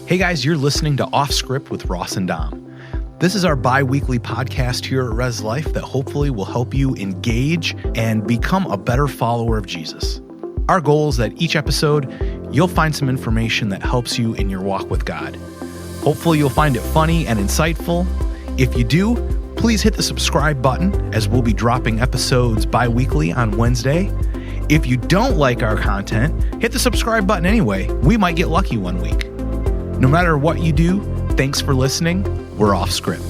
Hey guys, you're listening to Off Script with Ross and Dom. This is our bi-weekly podcast here at Res Life that hopefully will help you engage and become a better follower of Jesus. Our goal is that each episode, you'll find some information that helps you in your walk with God. Hopefully you'll find it funny and insightful. If you do, please hit the subscribe button as we'll be dropping episodes bi-weekly on Wednesday. If you don't like our content, hit the subscribe button anyway. We might get lucky one week. No matter what you do, thanks for listening. We're off script.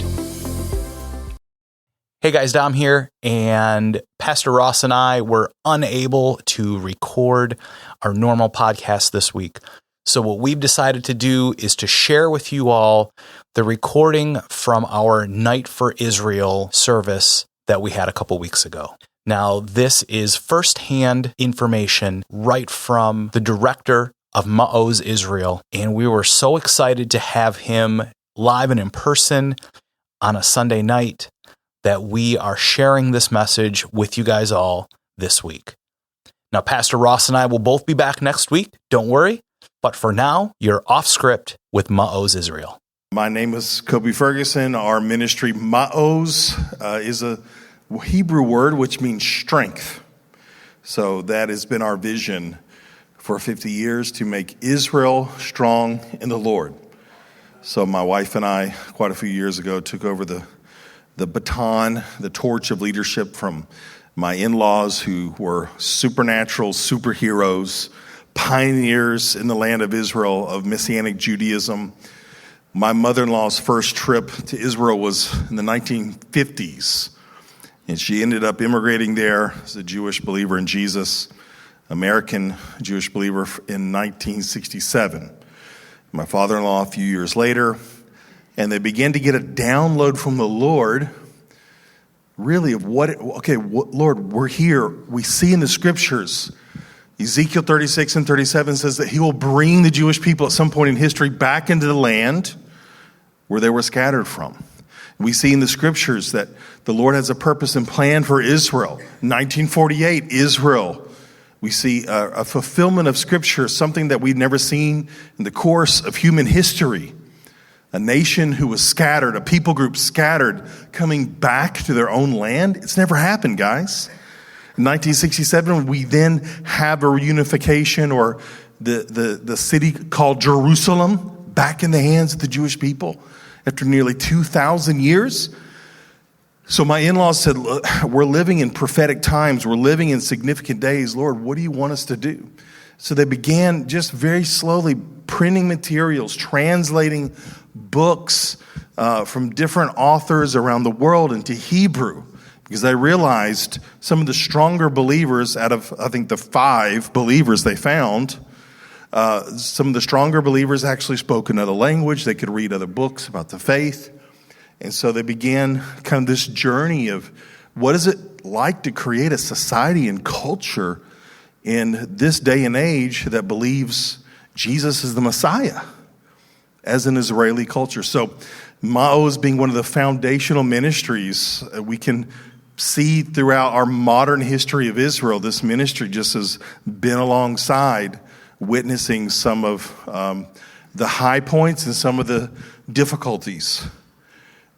Hey guys, Dom here, and Pastor Ross and I were unable to record our normal podcast this week. So what we've decided to do is to share with you all the recording from our Night for Israel service that we had a couple weeks ago. Now, this is firsthand information right from the director of Maoz Israel, and we were so excited to have him live and in person on a Sunday night that we are sharing this message with you guys all this week. Now, Pastor Ross and I will both be back next week, don't worry, but for now, you're off script with Maoz Israel. My name is Kobe Ferguson. Our ministry, Maoz, is a Hebrew word which means strength. So that has been our vision for 50 years, to make Israel strong in the Lord. So my wife and I, quite a few years ago, took over the baton, the torch of leadership from my in-laws, who were supernatural superheroes, pioneers in the land of Israel of Messianic Judaism. My mother-in-law's first trip to Israel was in the 1950s, and she ended up immigrating there as a Jewish believer in Jesus, American Jewish believer in 1967. My father-in-law a few years later, and they began to get a download from the Lord, really of Lord, we're here. We see in the scriptures, Ezekiel 36 and 37 says that he will bring the Jewish people at some point in history back into the land where they were scattered from. We see in the scriptures that the Lord has a purpose and plan for Israel. 1948, Israel. We see a fulfillment of Scripture, something that we've never seen in the course of human history. A nation who was scattered, a people group scattered, coming back to their own land. It's never happened, guys. In 1967, we then have a reunification, or the city called Jerusalem back in the hands of the Jewish people after nearly 2,000 years. So my in-laws said, look, we're living in prophetic times. We're living in significant days. Lord, what do you want us to do? So they began just very slowly printing materials, translating books from different authors around the world into Hebrew, because they realized some of the stronger believers out of, I think, the 5 believers they found, some of the stronger believers actually spoke another language. They could read other books about the faith. And so they began kind of this journey of what is it like to create a society and culture in this day and age that believes Jesus is the Messiah as an Israeli culture. So Maoz being one of the foundational ministries, we can see throughout our modern history of Israel, this ministry just has been alongside, witnessing some of the high points and some of the difficulties.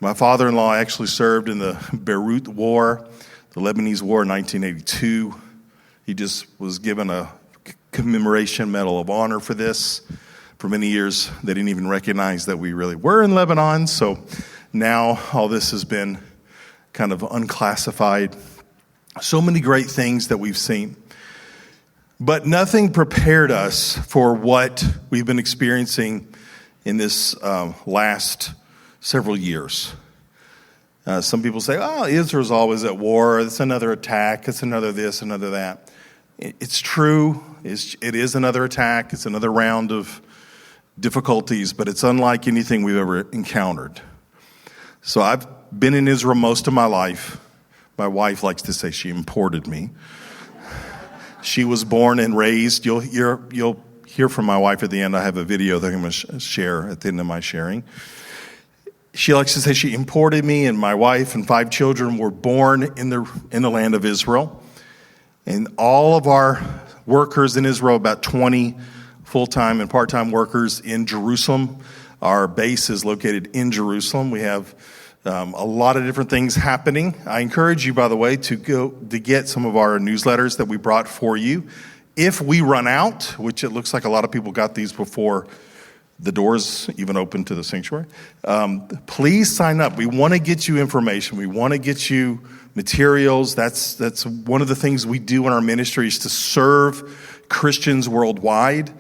My father-in-law actually served in the Beirut War, the Lebanese War in 1982. He just was given a commemoration medal of honor for this. For many years, they didn't even recognize that we really were in Lebanon. So now all this has been kind of unclassified. So many great things that we've seen. But nothing prepared us for what we've been experiencing in this last several years. Some people say, Israel's always at war. It's another attack. It's another this, another that. It's true. It is another attack. It's another round of difficulties, but it's unlike anything we've ever encountered. So I've been in Israel most of my life. My wife likes to say she imported me. She was born and raised. You'll hear from my wife at the end. I have a video that I'm going to share at the end of my sharing. She likes to say she imported me, and my wife and 5 children were born in the land of Israel. And all of our workers in Israel, about 20, full-time and part-time workers in Jerusalem. Our base is located in Jerusalem. We have a lot of different things happening. I encourage you, by the way, to get some of our newsletters that we brought for you. If we run out, which it looks like a lot of people got these before the doors even open to the sanctuary, please sign up. We want to get you information. We want to get you materials. That's one of the things we do in our ministry, is to serve Christians worldwide,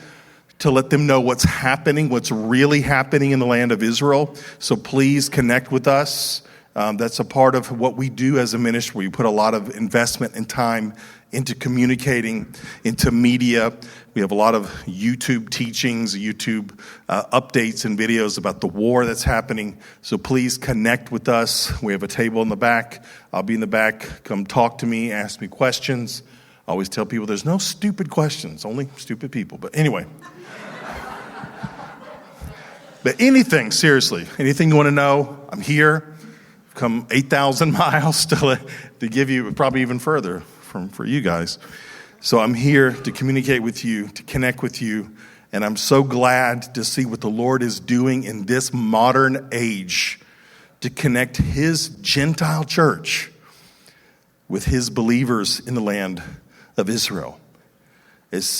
to let them know what's happening, what's really happening in the land of Israel. So please connect with us. That's a part of what we do as a ministry. We put a lot of investment and time into communicating, into media. We have a lot of YouTube teachings, YouTube updates and videos about the war that's happening. So please connect with us. We have a table in the back. I'll be in the back. Come talk to me, ask me questions. I always tell people there's no stupid questions, only stupid people. But anyway. But anything, seriously, anything you want to know, I'm here. I've come 8,000 miles to give you, probably even further for you guys. So I'm here to communicate with you, to connect with you, and I'm so glad to see what the Lord is doing in this modern age to connect His Gentile church with His believers in the land of Israel.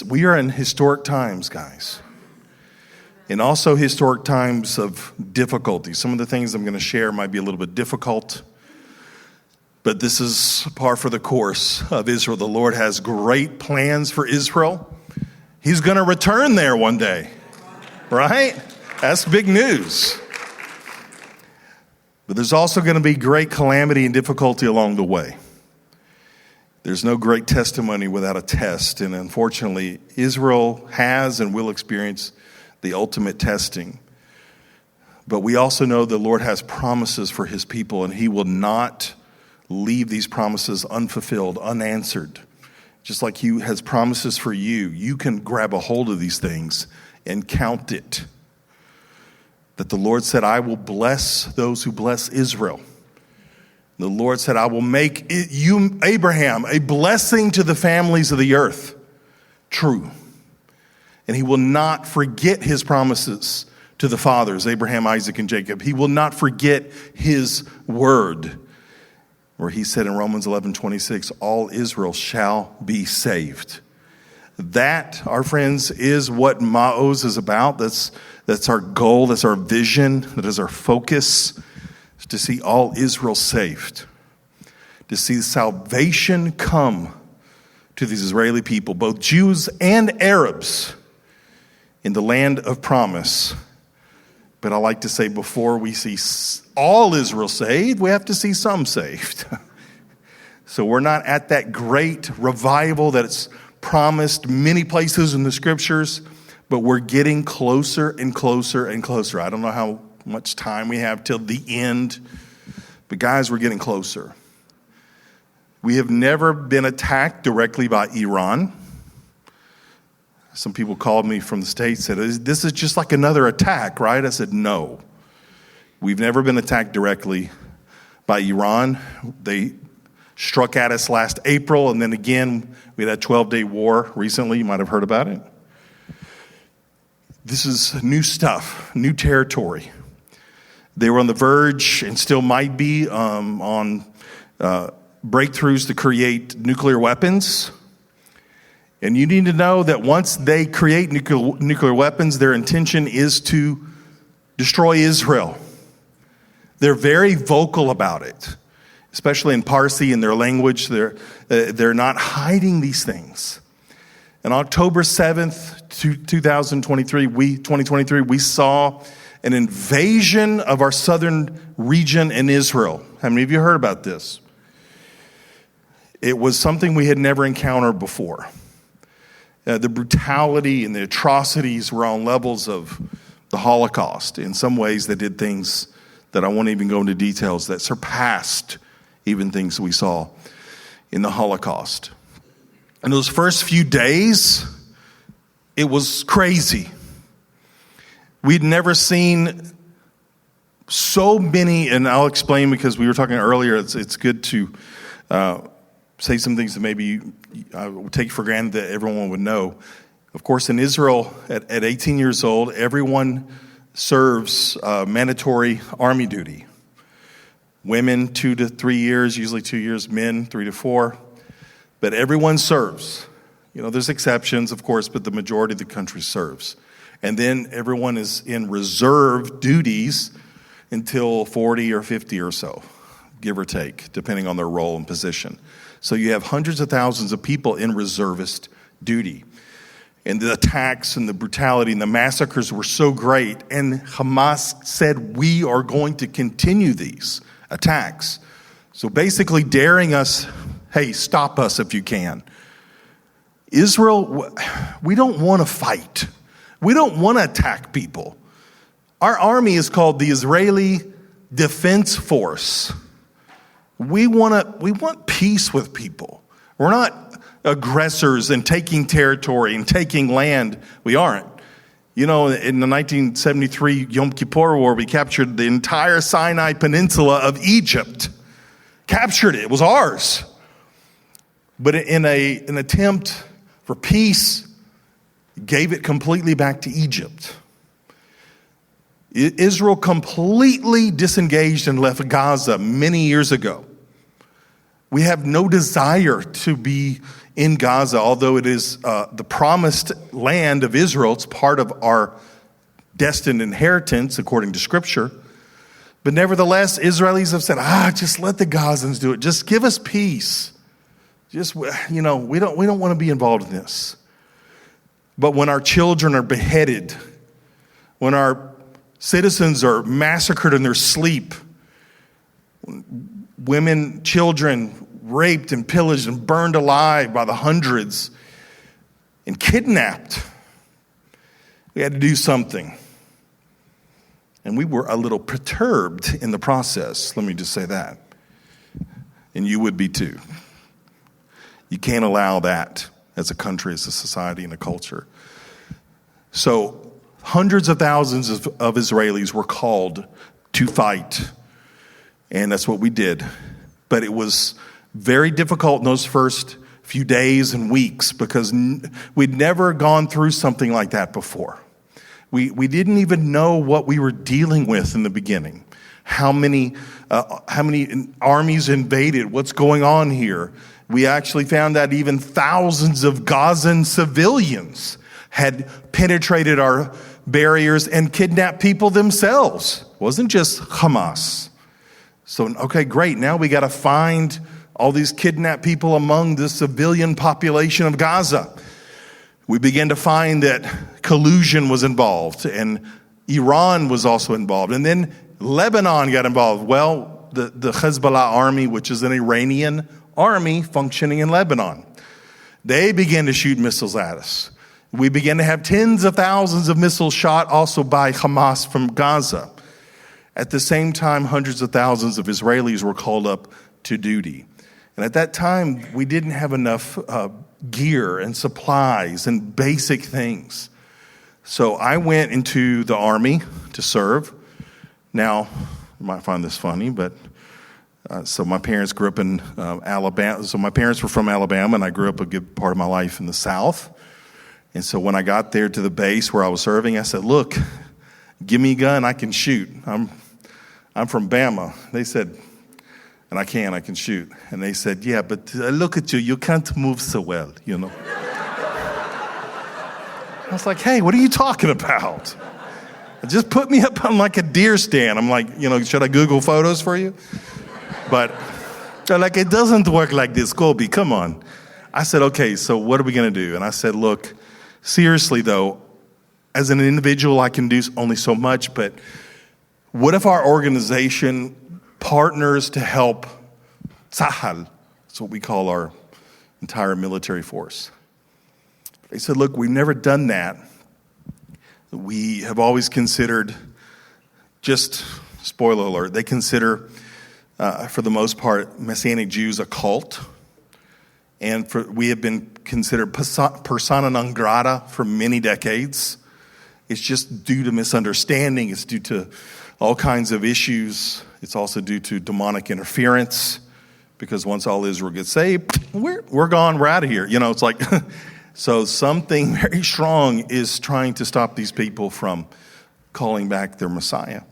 We are in historic times, guys. And also historic times of difficulty. Some of the things I'm going to share might be a little bit difficult, but this is par for the course of Israel. The Lord has great plans for Israel. He's going to return there one day, right? That's big news. But there's also going to be great calamity and difficulty along the way. There's no great testimony without a test, and unfortunately, Israel has and will experience the ultimate testing. But we also know the Lord has promises for His people, and He will not leave these promises unfulfilled, unanswered. Just like He has promises for you, you can grab a hold of these things and count it. That the Lord said, I will bless those who bless Israel. The Lord said, I will make you, Abraham, a blessing to the families of the earth. True. And He will not forget His promises to the fathers, Abraham, Isaac, and Jacob. He will not forget His word, where He said in Romans 11:26, all Israel shall be saved. That, our friends, is what Maoz is about. That's our goal. That's our vision. That is our focus, is to see all Israel saved, to see salvation come to these Israeli people, both Jews and Arabs, in the land of promise. But I like to say, before we see all Israel saved, we have to see some saved. So we're not at that great revival that it's promised many places in the scriptures, but we're getting closer and closer and closer. I don't know how much time we have till the end, but guys, we're getting closer. We have never been attacked directly by Iran. Some people called me from the States and said, this is just like another attack, right? I said, no. We've never been attacked directly by Iran. They struck at us last April, and then again, we had a 12-day war recently. You might have heard about it. This is new stuff, new territory. They were on the verge, and still might be, on breakthroughs to create nuclear weapons. And you need to know that once they create nuclear weapons, their intention is to destroy Israel. They're very vocal about it, especially in Parsi, in their language. They're not hiding these things. On October 7th, 2023, we saw an invasion of our southern region in Israel. How many of you heard about this? It was something we had never encountered before. The brutality and the atrocities were on levels of the Holocaust. In some ways, they did things that I won't even go into details that surpassed even things we saw in the Holocaust. In those first few days, it was crazy. We'd never seen so many, and I'll explain because we were talking earlier, it's good to say some things that maybe I would take for granted that everyone would know. Of course, in Israel, at 18 years old, everyone serves mandatory army duty. Women, 2 to 3 years, usually 2 years, men, 3 to 4. But everyone serves. There's exceptions, of course, but the majority of the country serves. And then everyone is in reserve duties until 40 or 50 or so, give or take, depending on their role and position. So you have hundreds of thousands of people in reservist duty. And the attacks and the brutality and the massacres were so great. And Hamas said, we are going to continue these attacks. So basically daring us, hey, stop us if you can. Israel, we don't want to fight. We don't want to attack people. Our army is called the Israeli Defense Force. We want peace with people. We're not aggressors and taking territory and taking land. We aren't. In the 1973 Yom Kippur War, we captured the entire Sinai Peninsula of Egypt. Captured it. It was ours. But in an attempt for peace, gave it completely back to Egypt. Israel completely disengaged and left Gaza many years ago. We have no desire to be in Gaza, although it is the promised land of Israel. It's part of our destined inheritance, according to Scripture. But nevertheless, Israelis have said, just let the Gazans do it. Just give us peace. Just, we don't want to be involved in this. But when our children are beheaded, when our citizens are massacred in their sleep, women, children raped and pillaged and burned alive by the hundreds and kidnapped, we had to do something. And we were a little perturbed in the process. Let me just say that. And you would be too. You can't allow that as a country, as a society, and a culture. So hundreds of thousands of Israelis were called to fight. And that's what we did. But it was very difficult in those first few days and weeks because we'd never gone through something like that before. We didn't even know what we were dealing with in the beginning. How many armies invaded? What's going on here? We actually found that even thousands of Gazan civilians had penetrated our barriers and kidnapped people themselves. It wasn't just Hamas. So, okay, great. Now we got to find all these kidnapped people among the civilian population of Gaza. We began to find that collusion was involved and Iran was also involved. And then Lebanon got involved. Well, the Hezbollah army, which is an Iranian army functioning in Lebanon, they began to shoot missiles at us. We began to have tens of thousands of missiles shot also by Hamas from Gaza. At the same time, hundreds of thousands of Israelis were called up to duty. And at that time, we didn't have enough gear and supplies and basic things. So I went into the army to serve. Now, you might find this funny, but so my parents grew up in Alabama. So my parents were from Alabama, and I grew up a good part of my life in the South. And so when I got there to the base where I was serving, I said, look, give me a gun, I can shoot. I'm from Bama. They said, and I can shoot. And they said, yeah, but look at you, you can't move so well, I was like, hey, what are you talking about? Just put me up on like a deer stand. I'm like, should I Google photos for you? But they're like, it doesn't work like this, Colby, come on. I said, okay, so what are we going to do? And I said, look, seriously though, as an individual, I can do only so much, but what if our organization partners to help Tzahal? That's what we call our entire military force. They said, look, we've never done that. We have always considered, just spoiler alert, they consider, for the most part, Messianic Jews a cult. And we have been considered persona non grata for many decades. It's just due to misunderstanding. It's due to all kinds of issues. It's also due to demonic interference, because once all Israel gets saved, we're gone, we're out of here. It's like So something very strong is trying to stop these people from calling back their Messiah.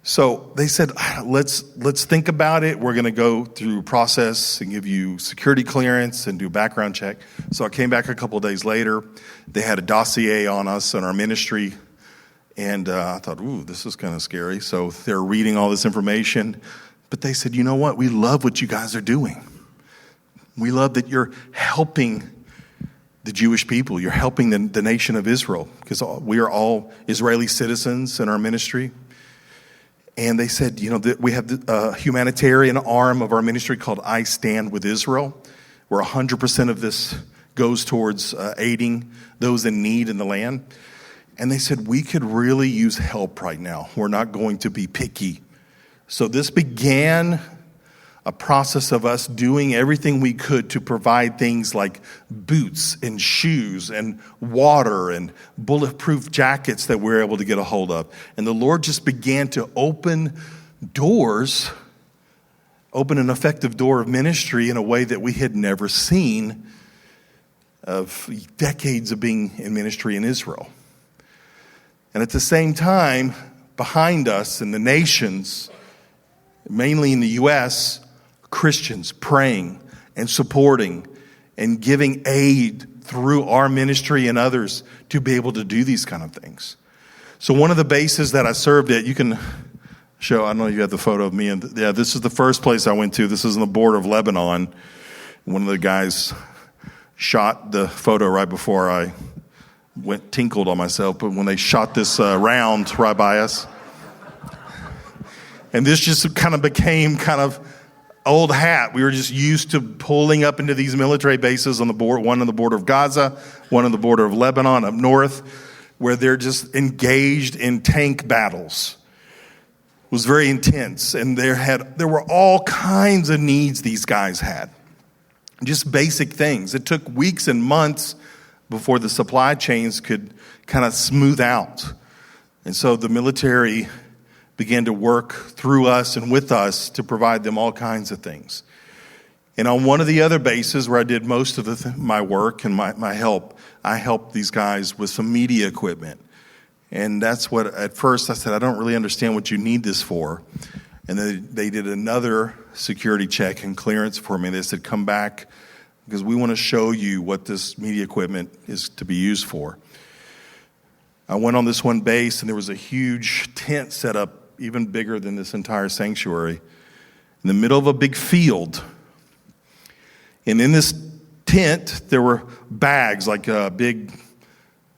So they said, let's think about it. We're going to go through a process and give you security clearance and do a background check. So I came back a couple of days later. They had a dossier on us and our ministry. And I thought, ooh, this is kind of scary. So they're reading all this information. But they said, you know what? We love what you guys are doing. We love that you're helping the Jewish people. You're helping the nation of Israel, because we are all Israeli citizens in our ministry. And they said, that we have a humanitarian arm of our ministry called I Stand with Israel, where 100% of this goes towards aiding those in need in the land. And they said, we could really use help right now. We're not going to be picky. So this began a process of us doing everything we could to provide things like boots and shoes and water and bulletproof jackets that we were able to get a hold of. And the Lord just began to open doors, open an effective door of ministry in a way that we had never seen of decades of being in ministry in Israel. And at the same time, behind us in the nations, mainly in the U.S., Christians praying and supporting and giving aid through our ministry and others to be able to do these kind of things. So one of the bases that I served at, you can show, I don't know if you have the photo of me. This is the first place I went to. This is on the border of Lebanon. One of the guys shot the photo right before I tinkled on myself, but when they shot this round right by us. And this just kind of became kind of old hat. We were just used to pulling up into these military bases on the border, one on the border of Gaza, one on the border of Lebanon up north, where they're just engaged in tank battles. It was very intense, and there were all kinds of needs these guys had. Just basic things. It took weeks and months before the supply chains could kind of smooth out. And so the military began to work through us and with us to provide them all kinds of things. And on one of the other bases where I did most of my work and my help, I helped these guys with some media equipment. And that's what, at first I said, I don't really understand what you need this for. And then they did another security check and clearance for me. They said, come back, because we want to show you what this media equipment is to be used for. I went on this one base, and there was a huge tent set up, even bigger than this entire sanctuary, in the middle of a big field. And in this tent, there were bags, like big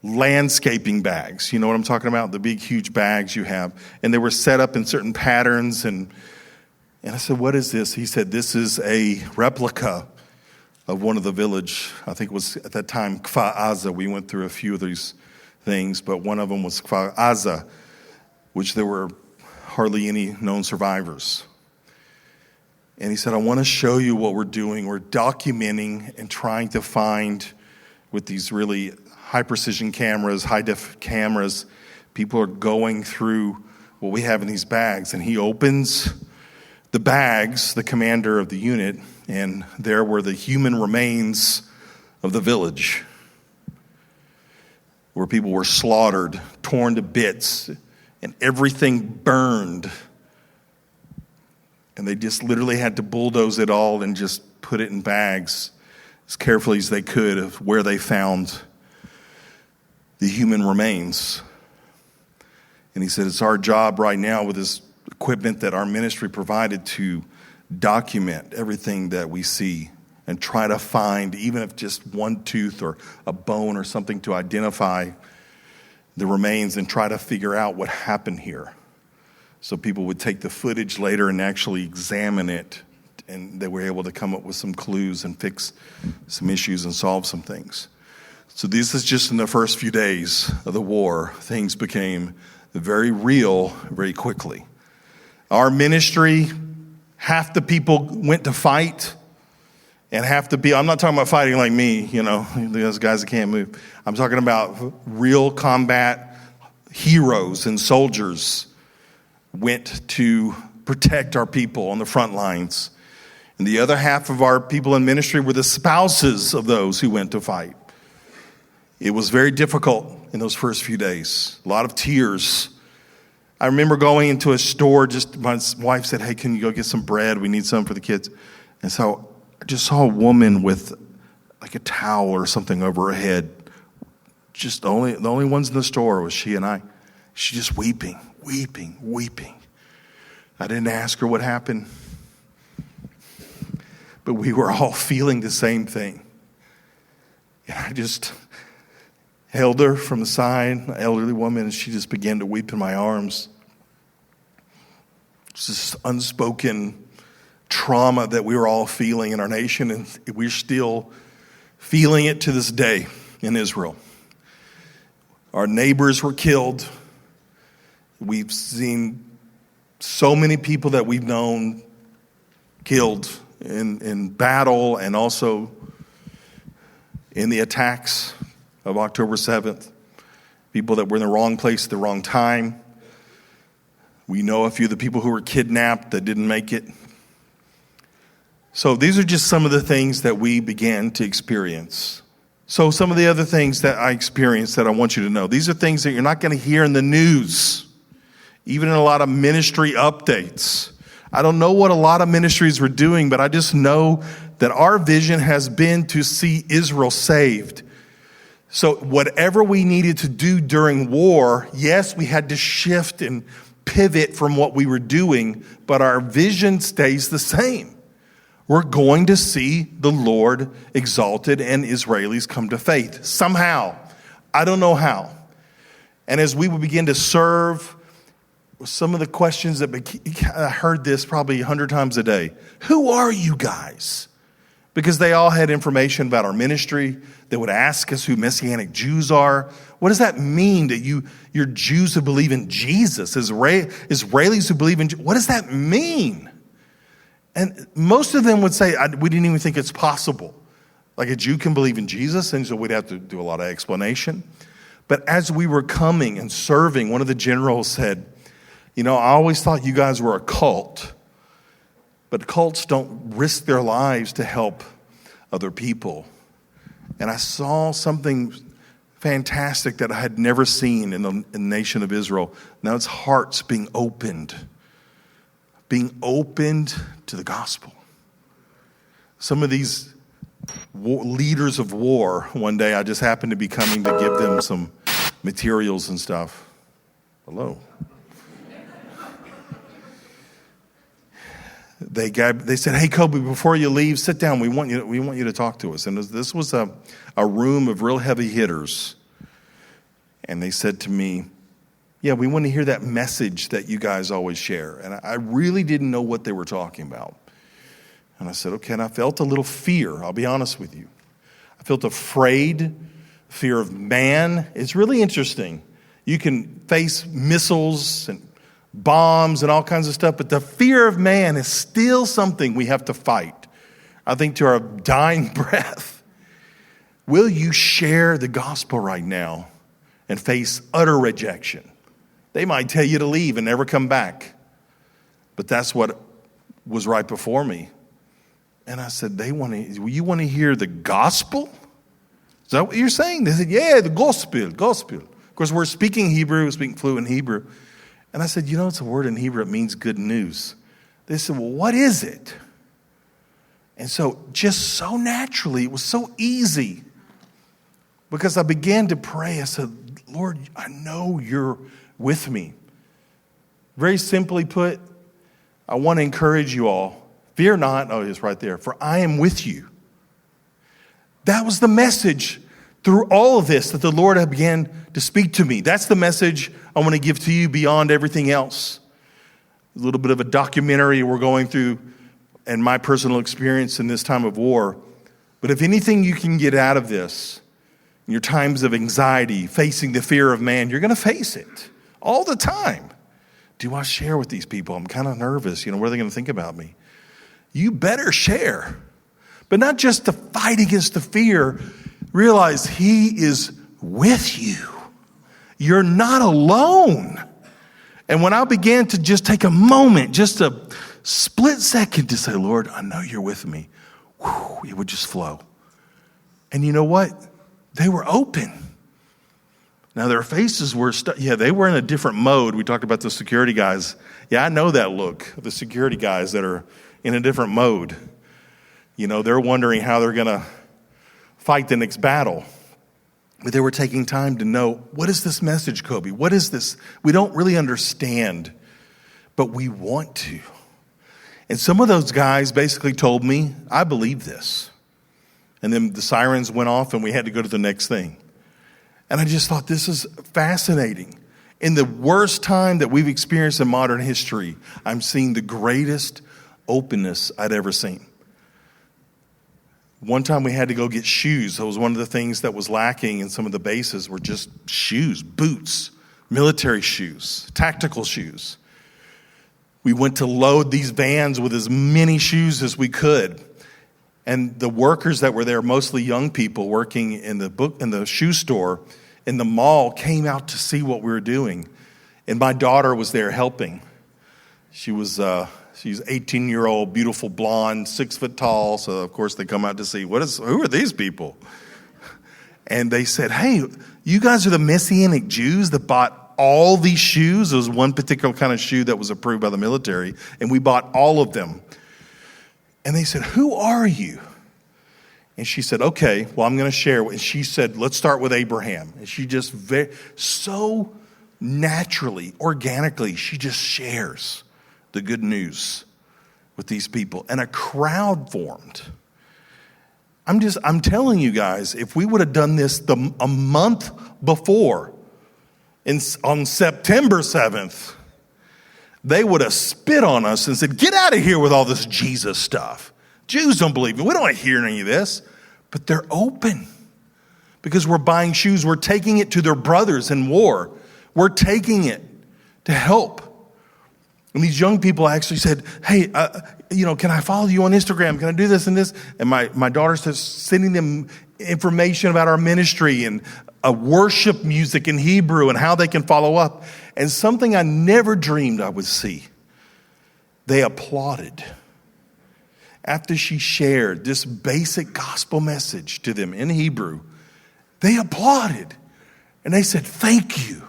landscaping bags. You know what I'm talking about? The big, huge bags you have. And they were set up in certain patterns. And I said, what is this? He said, this is a replica of one of the village. I think it was at that time Kfar Aza. We went through a few of these things, but one of them was Kfar Aza, which there were hardly any known survivors. And he said, I want to show you what we're doing. We're documenting and trying to find, with these really high-precision cameras, high-def cameras, people are going through what we have in these bags. And he opens the bags, the commander of the unit, and there were the human remains of the village, where people were slaughtered, torn to bits, and everything burned. And they just literally had to bulldoze it all and just put it in bags as carefully as they could of where they found the human remains. And he said, it's our job right now with this equipment that our ministry provided to document everything that we see and try to find, even if just one tooth or a bone or something, to identify the remains and try to figure out what happened here. So people would take the footage later and actually examine it, and they were able to come up with some clues and fix some issues and solve some things. So this is just in the first few days of the war. Things became very real very quickly. Our ministry, half the people went to fight, and half the people, I'm not talking about fighting like me, those guys that can't move. I'm talking about real combat heroes and soldiers went to protect our people on the front lines. And the other half of our people in ministry were the spouses of those who went to fight. It was very difficult in those first few days. A lot of tears. I remember going into a store, my wife said, hey, can you go get some bread? We need some for the kids. And so I just saw a woman with like a towel or something over her head. Just the only ones in the store was she and I. She just weeping. I didn't ask her what happened. But we were all feeling the same thing. And I just held her from the side, an elderly woman, and she just began to weep in my arms. It's this unspoken trauma that we were all feeling in our nation, and we're still feeling it to this day in Israel. Our neighbors were killed. We've seen so many people that we've known killed in battle and also in the attacks of October 7th. People that were in the wrong place at the wrong time. We know a few of the people who were kidnapped that didn't make it. So these are just some of the things that we began to experience. So some of the other things that I experienced that I want you to know. These are things that you're not going to hear in the news, even in a lot of ministry updates. I don't know what a lot of ministries were doing, but I just know that our vision has been to see Israel saved. So whatever we needed to do during war, yes, we had to shift and pivot from what we were doing, but our vision stays the same. We're going to see the Lord exalted and Israelis come to faith somehow. I don't know how. And as we would begin to serve, some of the questions that I heard this probably 100 times a day. Who are you guys? Because they all had information about our ministry. They would ask us who Messianic Jews are. What does that mean that you're Jews who believe in Jesus? Israelis who believe in Jesus? What does that mean? And most of them would say, we didn't even think it's possible. Like a Jew can believe in Jesus, and so we'd have to do a lot of explanation. But as we were coming and serving, one of the generals said, I always thought you guys were a cult, but cults don't risk their lives to help other people. And I saw something fantastic that I had never seen in the nation of Israel. Now it's hearts being opened to the gospel. Some of these leaders of war, one day I just happened to be coming to give them some materials and stuff. Hello. They said, hey, Kobe, before you leave, sit down. We want you to talk to us. And this was a room of real heavy hitters. And they said to me, yeah, we want to hear that message that you guys always share. And I really didn't know what they were talking about. And I said, okay, and I felt a little fear, I'll be honest with you. I felt afraid, fear of man. It's really interesting. You can face missiles and bombs and all kinds of stuff, but the fear of man is still something we have to fight. I think to our dying breath. Will you share the gospel right now and face utter rejection? They might tell you to leave and never come back. But that's what was right before me. And I said, you want to hear the gospel? Is that what you're saying? They said, yeah, the gospel. Of course, we're speaking Hebrew, speaking fluent Hebrew. And I said, it's a word in Hebrew, it means good news. They said, well, what is it? And so just so naturally, it was so easy. Because I began to pray. I said, Lord, I know you're with me. Very simply put, I want to encourage you all. Fear not. Oh, it's right there. For I am with you. That was the message through all of this that the Lord began to speak to me. That's the message I want to give to you beyond everything else. A little bit of a documentary we're going through and my personal experience in this time of war. But if anything you can get out of this, in your times of anxiety, facing the fear of man, you're going to face it all the time. Do I share with these people? I'm kind of nervous. What are they going to think about me? You better share. But not just to fight against the fear. Realize he is with you. You're not alone. And when I began to just take a moment just to split second to say, Lord, I know you're with me. Whew, it would just flow. And you know what? They were open. Now their faces were, they were in a different mode. We talked about the security guys. Yeah, I know that look, the security guys that are in a different mode. You know, they're wondering how they're going to fight the next battle. But they were taking time to know, what is this message, Kobe? What is this? We don't really understand, but we want to. And some of those guys basically told me, I believe this. And then the sirens went off and we had to go to the next thing. And I just thought, this is fascinating. In the worst time that we've experienced in modern history, I'm seeing the greatest openness I'd ever seen. One time we had to go get shoes. That was one of the things that was lacking in some of the bases were just shoes, boots, military shoes, tactical shoes. We went to load these vans with as many shoes as we could. And the workers that were there, mostly young people working in the shoe store, in the mall, came out to see what we were doing. And my daughter was there helping. She's 18-year-old, beautiful blonde, 6 foot tall. So of course they come out to see who are these people? And they said, hey, you guys are the Messianic Jews that bought all these shoes. There was one particular kind of shoe that was approved by the military, and we bought all of them. And they said, who are you? And she said, okay, well, I'm going to share. And she said, let's start with Abraham. And she just so naturally, organically, she just shares the good news with these people. And a crowd formed. I'm telling you guys, if we would have done this a month before, on September 7th, they would have spit on us and said, get out of here with all this Jesus stuff. Jews don't believe it. We don't want to hear any of this. But they're open because we're buying shoes. We're taking it to their brothers in war. We're taking it to help. And these young people actually said, hey, can I follow you on Instagram? Can I do this and this? And my daughter started sending them information about our ministry and worship music in Hebrew and how they can follow up. And something I never dreamed I would see. They applauded. After she shared this basic gospel message to them in Hebrew, they applauded. And they said, thank you.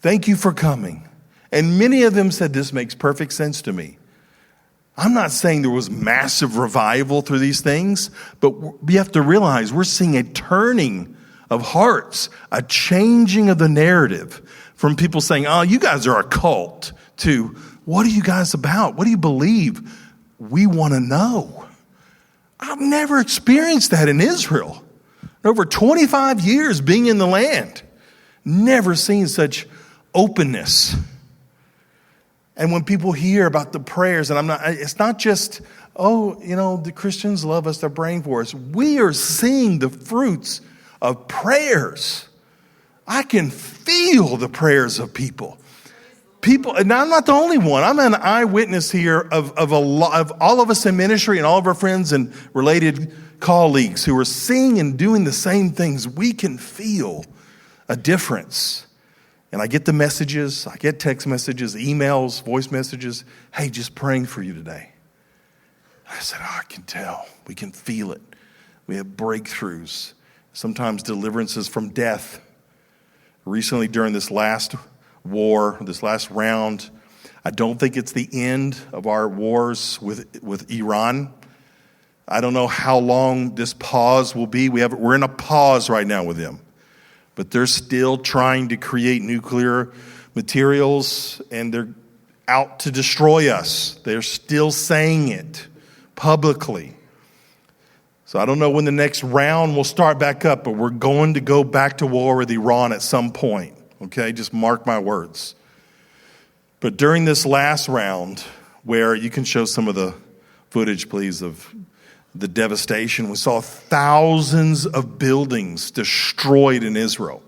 Thank you for coming. And many of them said, this makes perfect sense to me. I'm not saying there was massive revival through these things, but we have to realize we're seeing a turning of hearts, a changing of the narrative from people saying, oh, you guys are a cult, to what are you guys about? What do you believe? We want to know. I've never experienced that in Israel. Over 25 years being in the land, never seen such openness. And when people hear about the prayers, and it's not just, the Christians love us, they're praying for us. We are seeing the fruits of prayers. I can feel the prayers of people. And I'm not the only one. I'm an eyewitness here of all of us in ministry and all of our friends and related colleagues who are seeing and doing the same things. We can feel a difference. And I get the messages, I get text messages, emails, voice messages. Hey, just praying for you today. I said, I can tell. We can feel it. We have breakthroughs, sometimes deliverances from death. Recently, during this last war, this last round, I don't think it's the end of our wars with Iran. I don't know how long this pause will be. We're in a pause right now with them. But they're still trying to create nuclear materials, and they're out to destroy us. They're still saying it publicly. So I don't know when the next round will start back up, but we're going to go back to war with Iran at some point. Okay, just mark my words. But during this last round, where you can show some of the footage, please, of the devastation, we saw thousands of buildings destroyed in Israel.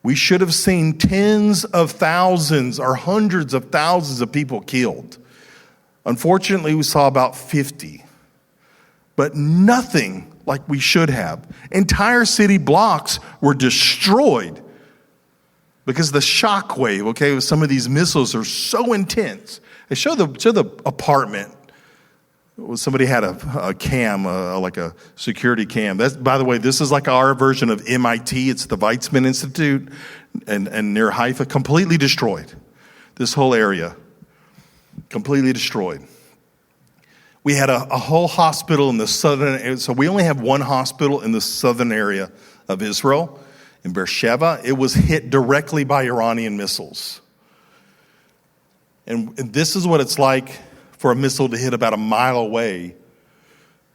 We should have seen tens of thousands or hundreds of thousands of people killed. Unfortunately, we saw about 50. But nothing like we should have. Entire city blocks were destroyed because the shock wave, with some of these missiles are so intense. They show the apartment. Somebody had a cam, like a security cam. That's, by the way, this is like our version of MIT. It's the Weizmann Institute and near Haifa, completely destroyed. This whole area, completely destroyed. We had a whole hospital in the southern area. So we only have one hospital in the southern area of Israel, in Beersheba. It was hit directly by Iranian missiles. And this is what it's like for a missile to hit about a mile away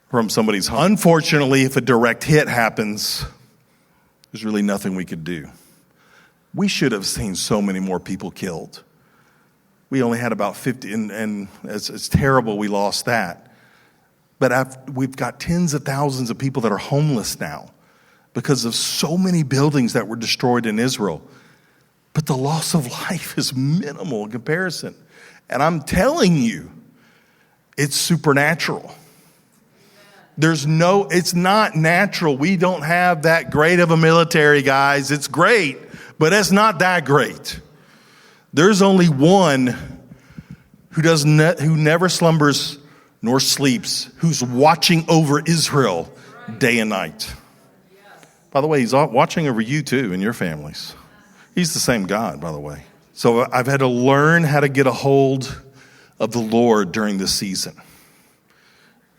from somebody's home. Unfortunately, if a direct hit happens, there's really nothing we could do. We should have seen so many more people killed. We only had about 50, and it's terrible we lost that. But we've got tens of thousands of people that are homeless now because of so many buildings that were destroyed in Israel. But the loss of life is minimal in comparison. And I'm telling you, it's supernatural. It's not natural. We don't have that great of a military, guys. It's great, but it's not that great. There's only one who never slumbers nor sleeps, who's watching over Israel day and night. By the way, he's watching over you too and your families. He's the same God, by the way. So I've had to learn how to get a hold of the Lord during this season.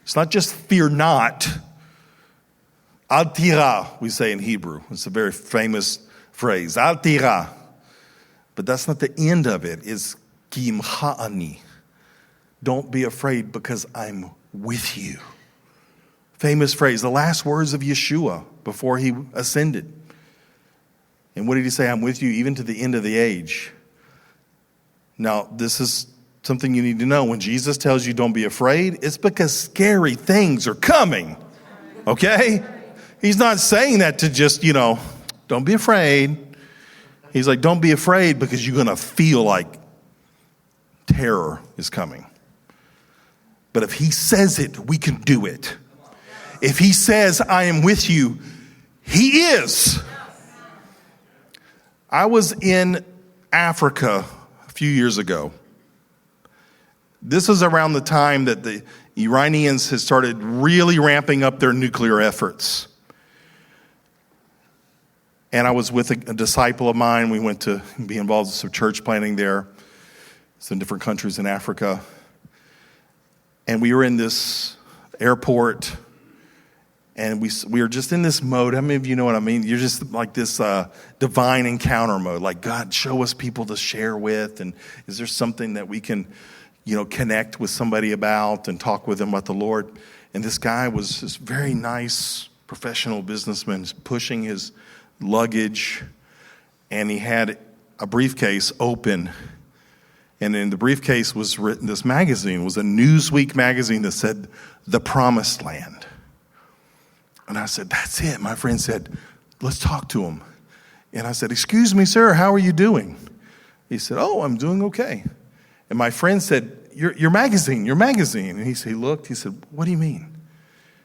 It's not just fear not. Al tira, we say in Hebrew. It's a very famous phrase. Al tira. But that's not the end of it. It's ki imcha ani. Don't be afraid because I'm with you. Famous phrase, the last words of Yeshua before he ascended. And what did he say? I'm with you even to the end of the age. Now, this is something you need to know. When Jesus tells you don't be afraid, it's because scary things are coming. Okay? He's not saying that to just, don't be afraid. He's like, don't be afraid because you're going to feel like terror is coming. But if he says it, we can do it. If he says, I am with you, he is. I was in Africa a few years ago. This is around the time that the Iranians had started really ramping up their nuclear efforts. And I was with a disciple of mine. We went to be involved in some church planting there, some different countries in Africa. And we were in this airport, and we were just in this mode. How many of you know what I mean? You're just like this divine encounter mode. Like, God, show us people to share with. And is there something that we can, connect with somebody about and talk with them about the Lord? And this guy was this very nice professional businessman pushing his luggage, and he had a briefcase open. And in the briefcase was written, this magazine was a Newsweek magazine that said, The Promised Land. And I said, that's it. My friend said, let's talk to him. And I said, excuse me, sir, how are you doing? He said, oh, I'm doing okay. And my friend said, your magazine. And he looked, he said, what do you mean?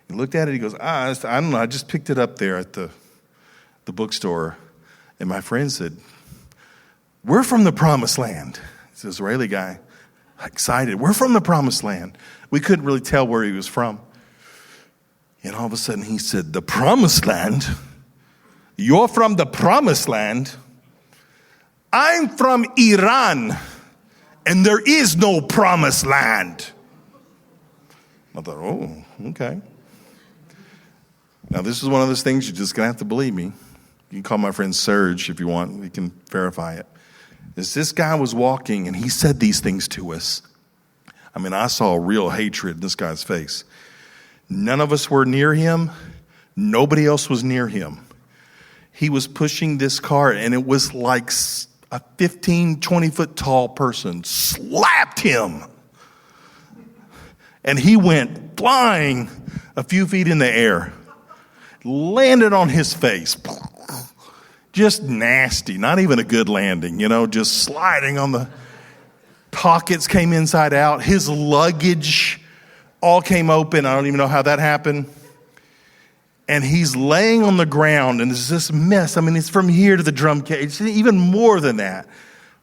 He looked at it, he goes, I don't know, I just picked it up there at the bookstore. And my friend said, we're from the Promised Land. It's an Israeli guy, excited. We're from the Promised Land. We couldn't really tell where he was from. And all of a sudden he said, the Promised Land? You're from the Promised Land? I'm from Iran, and there is no Promised Land. I thought, oh, okay. Now, this is one of those things you're just going to have to believe me. You can call my friend Serge if you want. We can verify it. This guy was walking, and he said these things to us. I mean, I saw real hatred in this guy's face. None of us were near him. Nobody else was near him. He was pushing this cart, and it was like a 15, 20-foot tall person slapped him. And he went flying a few feet in the air, landed on his face. Just nasty, not even a good landing, just sliding on the pockets, came inside out. His luggage all came open. I don't even know how that happened. And he's laying on the ground, and there's this mess. I mean, it's from here to the drum cage, even more than that.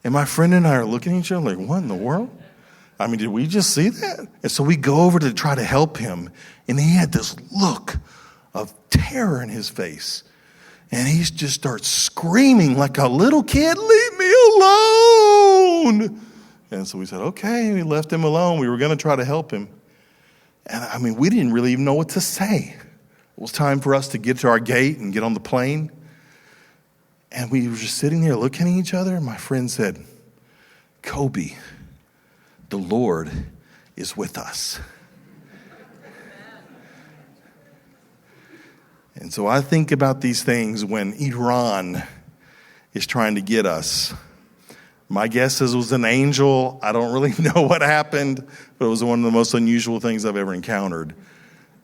And my friend and I are looking at each other like, what in the world? I mean, did we just see that? And so we go over to try to help him, and he had this look of terror in his face. And he just starts screaming like a little kid, "Leave me alone!" And so we said, okay, we left him alone. We were going to try to help him. And I mean, we didn't really even know what to say. It was time for us to get to our gate and get on the plane. And we were just sitting there looking at each other. And my friend said, "Kobe, the Lord is with us." And so I think about these things when Iran is trying to get us. My guess is it was an angel. I don't really know what happened, but it was one of the most unusual things I've ever encountered.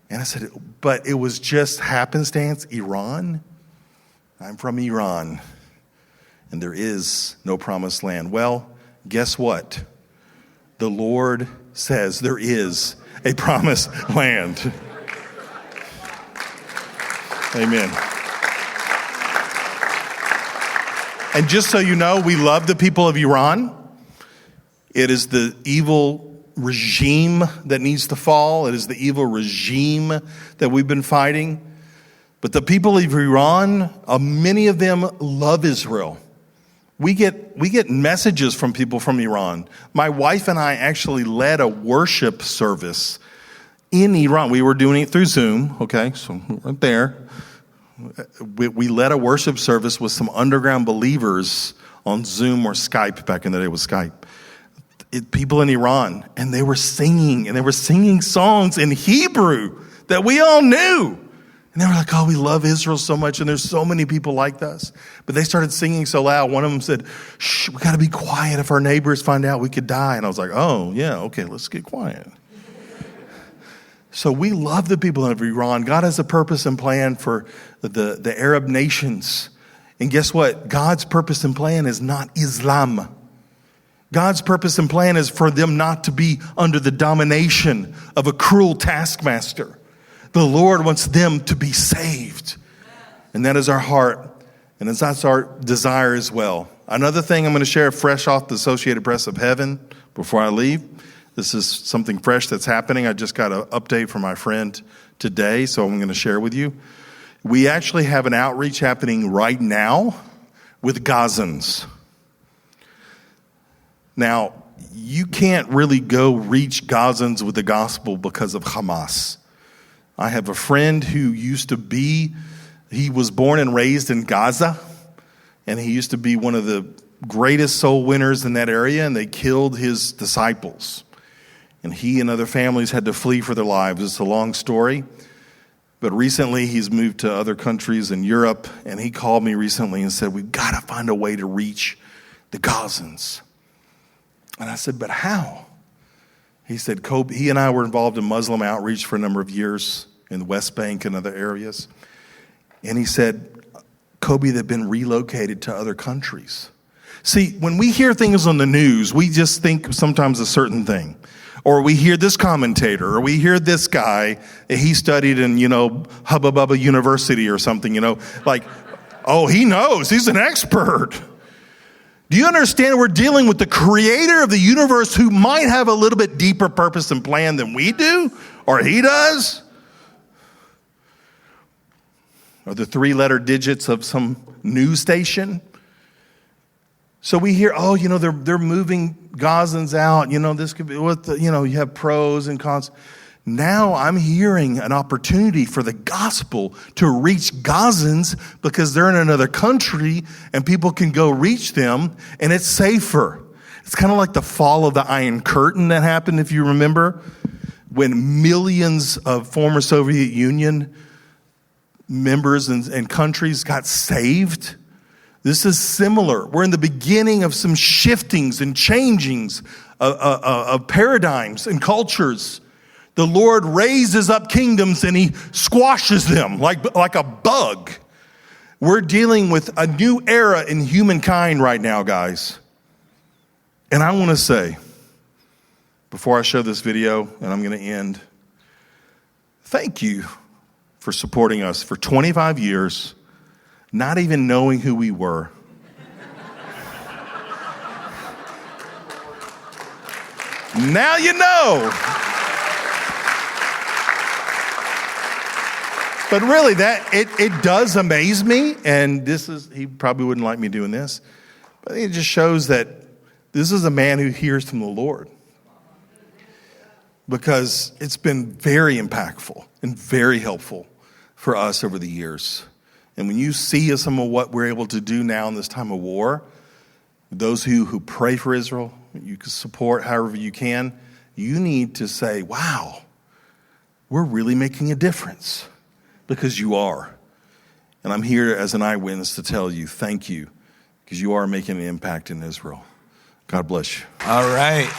And I said, but it was just happenstance, Iran? I'm from Iran, and there is no promised land. Well, guess what? The Lord says there is a promised land. Amen. And just so you know, we love the people of Iran. It is the evil regime that needs to fall. It is the evil regime that we've been fighting. But the people of Iran, many of them love Israel. We get messages from people from Iran. My wife and I actually led a worship service in Iran. We were doing it through Zoom, okay, so right there. We led a worship service with some underground believers on Zoom or Skype. Back in the day it was Skype. People in Iran, and they were singing songs in Hebrew that we all knew. And they were like, "Oh, we love Israel so much, and there's so many people like us." But they started singing so loud. One of them said, "Shh, we got to be quiet. If our neighbors find out, we could die." And I was like, "Oh, yeah, okay, let's get quiet." So we love the people of Iran. God has a purpose and plan for the Arab nations. And guess what? God's purpose and plan is not Islam. God's purpose and plan is for them not to be under the domination of a cruel taskmaster. The Lord wants them to be saved. And that is our heart. And that's our desire as well. Another thing I'm going to share fresh off the Associated Press of Heaven before I leave. This is something fresh that's happening. I just got an update from my friend today, so I'm going to share with you. We actually have an outreach happening right now with Gazans. Now, you can't really go reach Gazans with the gospel because of Hamas. I have a friend who he was born and raised in Gaza, and he used to be one of the greatest soul winners in that area, and they killed his disciples. And he and other families had to flee for their lives. It's a long story. But recently he's moved to other countries in Europe, and he called me recently and said, "We've got to find a way to reach the Gazans." And I said, "But how?" He said, "Kobe," he and I were involved in Muslim outreach for a number of years in the West Bank and other areas. And he said, "Kobe, they've been relocated to other countries." See, when we hear things on the news, we just think sometimes a certain thing. Or we hear this commentator, or we hear this guy, he studied in, Hubba Bubba University or something, like, oh, he knows, he's an expert. Do you understand we're dealing with the creator of the universe who might have a little bit deeper purpose and plan than we do, or he does? Or the 3-letter digits of some news station? So we hear, they're moving Gazans out. This could be you have pros and cons. Now I'm hearing an opportunity for the gospel to reach Gazans because they're in another country and people can go reach them and it's safer. It's kind of like the fall of the Iron Curtain that happened, if you remember, when millions of former Soviet Union members and countries got saved. This is similar. We're in the beginning of some shiftings and changings of paradigms and cultures. The Lord raises up kingdoms and he squashes them like a bug. We're dealing with a new era in humankind right now, guys. And I want to say, before I show this video, and I'm going to end, thank you for supporting us for 25 years. Not even knowing who we were. Now you know. But really, it does amaze me, and he probably wouldn't like me doing this, but it just shows that this is a man who hears from the Lord. Because it's been very impactful and very helpful for us over the years. And when you see some of what we're able to do now in this time of war, those who pray for Israel, you can support however you can, you need to say, wow, we're really making a difference. Because you are. And I'm here as an eyewitness to tell you, thank you, because you are making an impact in Israel. God bless you. All right.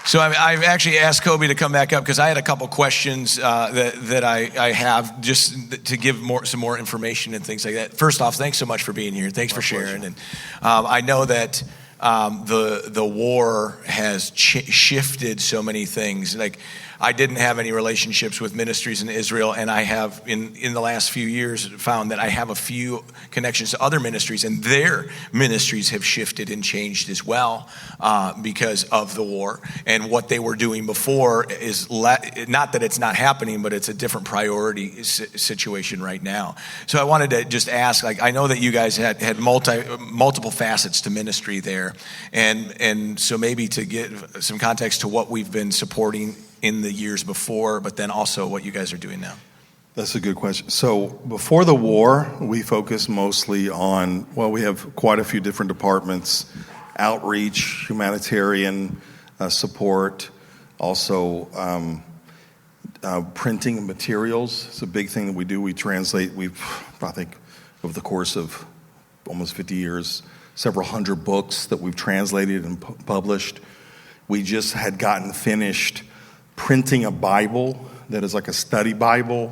So I've actually asked Kobe to come back up because I had a couple questions that I have just to give some more information and things like that. First off, thanks so much for being here. Thanks for sharing. And I know that the war has shifted so many things. Like, I didn't have any relationships with ministries in Israel, and I have in the last few years found that I have a few connections to other ministries, and their ministries have shifted and changed as well because of the war. And what they were doing before is not that it's not happening, but it's a different priority situation right now. So I wanted to just ask, like, I know that you guys had multiple facets to ministry there, and so maybe to give some context to what we've been supporting in the years before, but then also what you guys are doing now. That's a good question. So before the war, we focused mostly on, we have quite a few different departments: outreach, humanitarian support, also printing materials. It's a big thing that we do. We translate, I think, over the course of almost 50 years, several hundred books that we've translated and published. We just had gotten finished printing a Bible that is like a study Bible,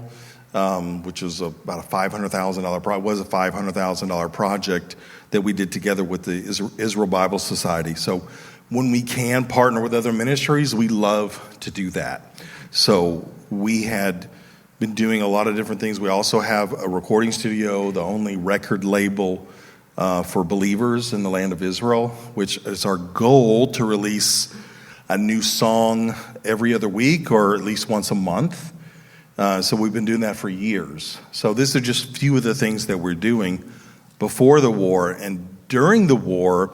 which is about a $500,000 project that we did together with the Israel Bible Society. So when we can partner with other ministries, we love to do that. So we had been doing a lot of different things. We also have a recording studio, the only record label for believers in the land of Israel, which is our goal to release a new song every other week or at least once a month. So we've been doing that for years. So these are just a few of the things that we're doing before the war. And during the war,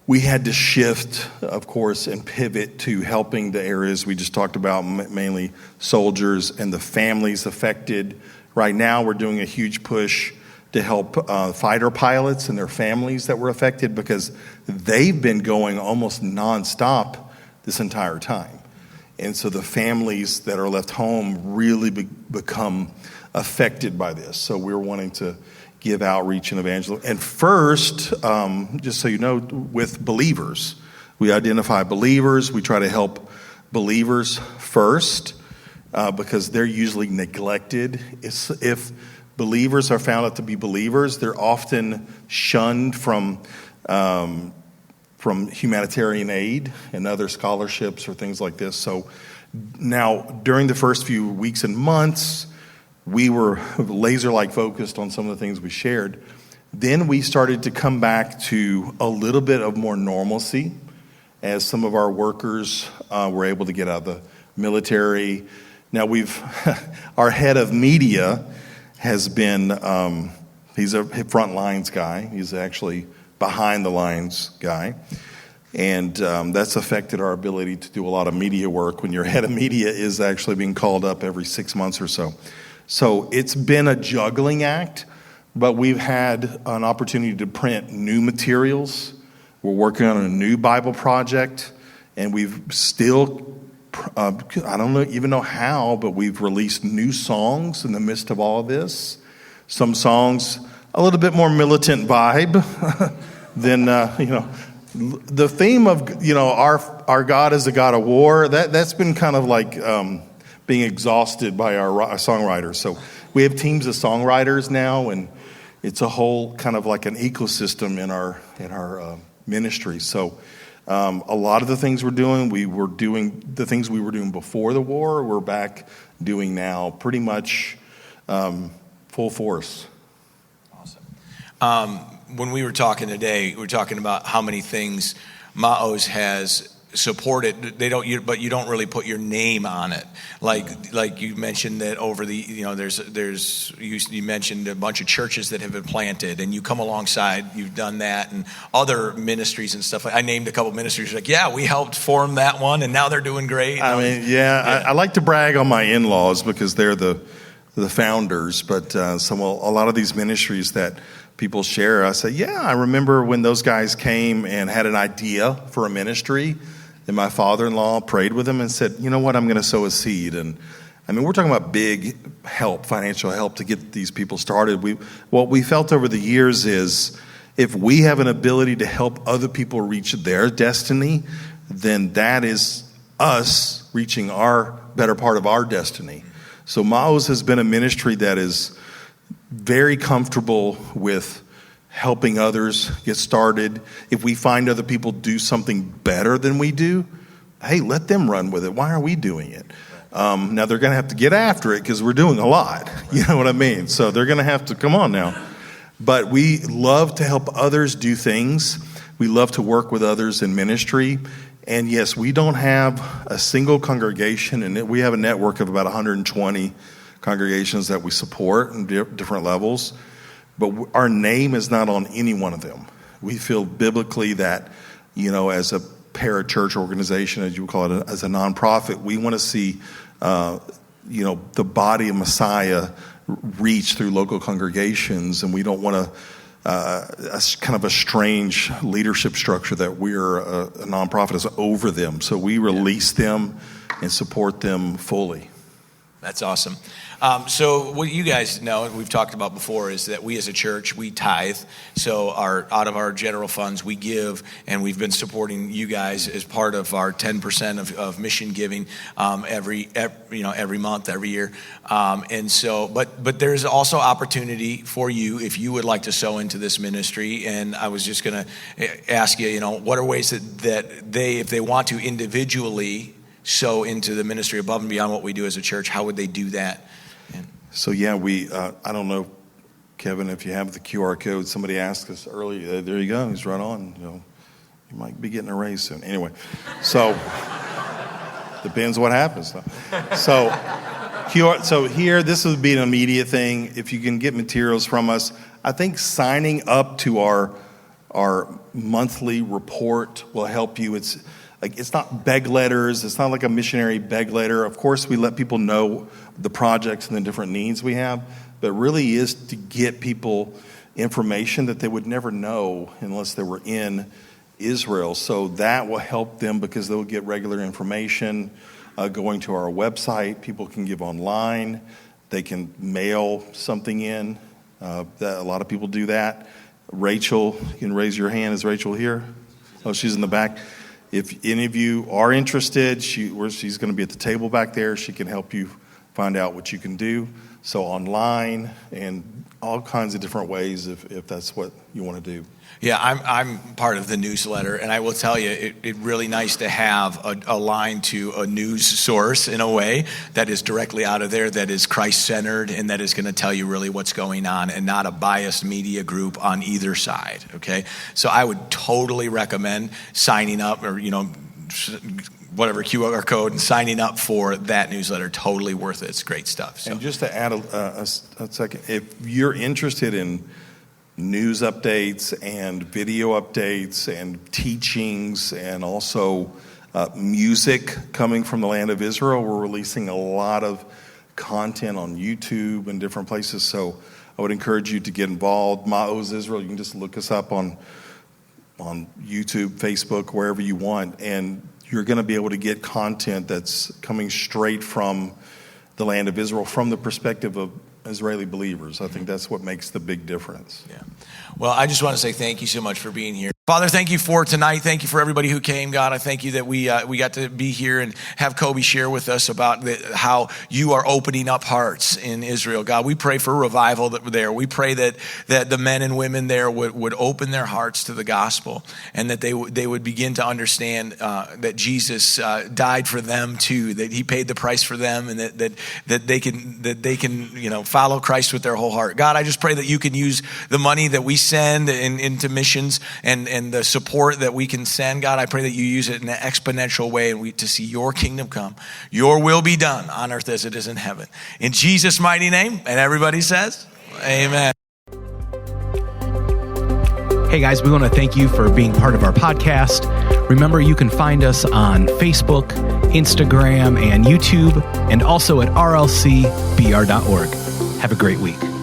we had to shift, of course, and pivot to helping the areas we just talked about, mainly soldiers and the families affected. Right now, we're doing a huge push to help fighter pilots and their families that were affected, because they've been going almost nonstop this entire time. And so the families that are left home really become affected by this. So we're wanting to give outreach and evangelism. And first, just so you know, with believers, we identify believers. We try to help believers first because they're usually neglected. If believers are found out to be believers, they're often shunned from humanitarian aid and other scholarships or things like this. So now, during the first few weeks and months, we were laser-like focused on some of the things we shared. Then we started to come back to a little bit of more normalcy as some of our workers were able to get out of the military. Now our head of media has been, he's a front lines guy. He's actually behind the lines guy. And that's affected our ability to do a lot of media work when your head of media is actually being called up every 6 months or so. So it's been a juggling act, but we've had an opportunity to print new materials. We're working on a new Bible project, and we've still, I don't even know how, but we've released new songs in the midst of all of this. Some songs a little bit more militant vibe than, the theme of, our God is a God of war. That's been kind of like being exhausted by our songwriters. So we have teams of songwriters now, and it's a whole kind of like an ecosystem in our ministry. So a lot of the things we're doing, the things we were doing before the war, we're back doing now, pretty much full force. When we were talking today, we were talking about how many things Maoz has support it. But you don't really put your name on it. Like you mentioned that over the, you mentioned a bunch of churches that have been planted, and you come alongside, you've done that, and other ministries and stuff. I named a couple ministries, like, yeah, we helped form that one, and now they're doing great. I like to brag on my in-laws because they're the founders, but a lot of these ministries that people share, I say, yeah, I remember when those guys came and had an idea for a ministry, and my father-in-law prayed with them and said, you know what, I'm going to sow a seed. And I mean, we're talking about big help, financial help to get these people started. What we felt over the years is if we have an ability to help other people reach their destiny, then that is us reaching our better part of our destiny. So Maoz has been a ministry that is very comfortable with helping others get started. If we find other people do something better than we do, hey, let them run with it. Why are we doing it? Now they're going to have to get after it because we're doing a lot. You know what I mean? So they're going to have to come on now. But we love to help others do things. We love to work with others in ministry. And yes, we don't have a single congregation, and we have a network of about 120 congregations that we support in different levels. But our name is not on any one of them. We feel biblically that, as a parachurch organization, as you would call it, as a nonprofit, we want to see, the body of Messiah reach through local congregations, and we don't want to kind of a strange leadership structure that we're a nonprofit is over them. So we release them and support them fully. That's awesome. So what you guys know, and we've talked about before, is that we as a church, we tithe. So out of our general funds, we give, and we've been supporting you guys as part of our 10% of mission giving every month, every year. And so, but there's also opportunity for you if you would like to sow into this ministry. And I was just going to ask you, what are ways that they, if they want to individually sow into the ministry above and beyond what we do as a church, how would they do that? So yeah, I don't know, Kevin, if you have the QR code. Somebody asked us earlier. There you go. He's right on. You might be getting a raise soon. Anyway, so depends what happens. So here, this would be an immediate thing. If you can get materials from us, I think signing up to our monthly report will help you. It's not beg letters. It's not like a missionary beg letter. Of course, we let people know the projects and the different needs we have, but really is to get people information that they would never know unless they were in Israel. So that will help them because they'll get regular information going to our website. People can give online. They can mail something in. That a lot of people do that. Rachel, you can raise your hand. Is Rachel here? Oh, she's in the back. If any of you are interested, she's going to be at the table back there. She can help you find out what you can do. So online and all kinds of different ways if that's what you want to do. Yeah, I'm part of the newsletter, and I will tell you, it's really nice to have a line to a news source in a way that is directly out of there, that is Christ-centered, and that is going to tell you really what's going on, and not a biased media group on either side, okay? So I would totally recommend signing up or, whatever QR code and signing up for that newsletter. Totally worth it. It's great stuff. So. And just to add a second, if you're interested in news updates and video updates and teachings and also music coming from the land of Israel, we're releasing a lot of content on YouTube and different places. So I would encourage you to get involved. Maoz Israel, you can just look us up on YouTube, Facebook, wherever you want, and you're going to be able to get content that's coming straight from the land of Israel from the perspective of Israeli believers. I think that's what makes the big difference. Yeah. Well, I just want to say thank you so much for being here. Father, thank you for tonight. Thank you for everybody who came, God. I thank you that we got to be here and have Kobe share with us about how you are opening up hearts in Israel. God, we pray for revival there. We pray that the men and women there would open their hearts to the gospel, and that they would begin to understand that Jesus died for them too, that he paid the price for them, and that they can follow Christ with their whole heart. God, I just pray that you can use the money that we send into missions and the support that we can send. God, I pray that you use it in an exponential way and to see your kingdom come. Your will be done on earth as it is in heaven. In Jesus' mighty name, and everybody says, amen. Hey guys, we want to thank you for being part of our podcast. Remember, you can find us on Facebook, Instagram, and YouTube, and also at rlcbr.org. Have a great week.